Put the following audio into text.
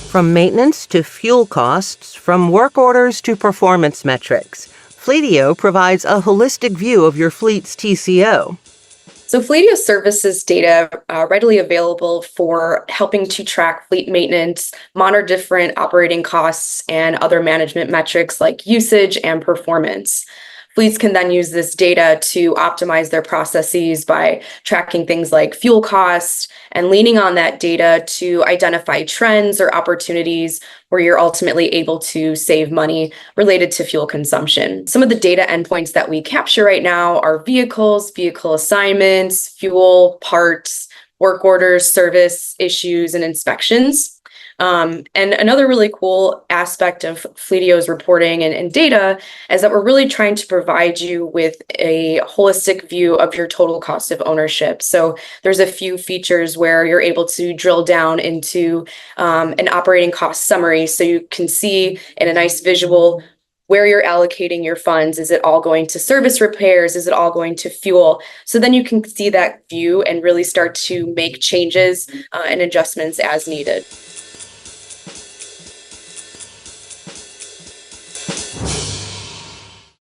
From maintenance to fuel costs, from work orders to performance metrics, Fleetio provides a holistic view of your fleet's TCO. So Fleetio services data readily available for helping to track fleet maintenance, monitor different operating costs, and other management metrics like usage and performance. Fleets can then use this data to optimize their processes by tracking things like fuel costs and leaning on that data to identify trends or opportunities where you're ultimately able to save money related to fuel consumption. Some of the data endpoints that we capture right now are vehicles, vehicle assignments, fuel, parts, work orders, service issues, and inspections. And another really cool aspect of Fleetio's reporting and data is that we're really trying to provide you with a holistic view of your total cost of ownership. So there's a few features where you're able to drill down into an operating cost summary so you can see in a nice visual where you're allocating your funds. Is it all going to service repairs? Is it all going to fuel? So then you can see that view and really start to make changes and adjustments as needed.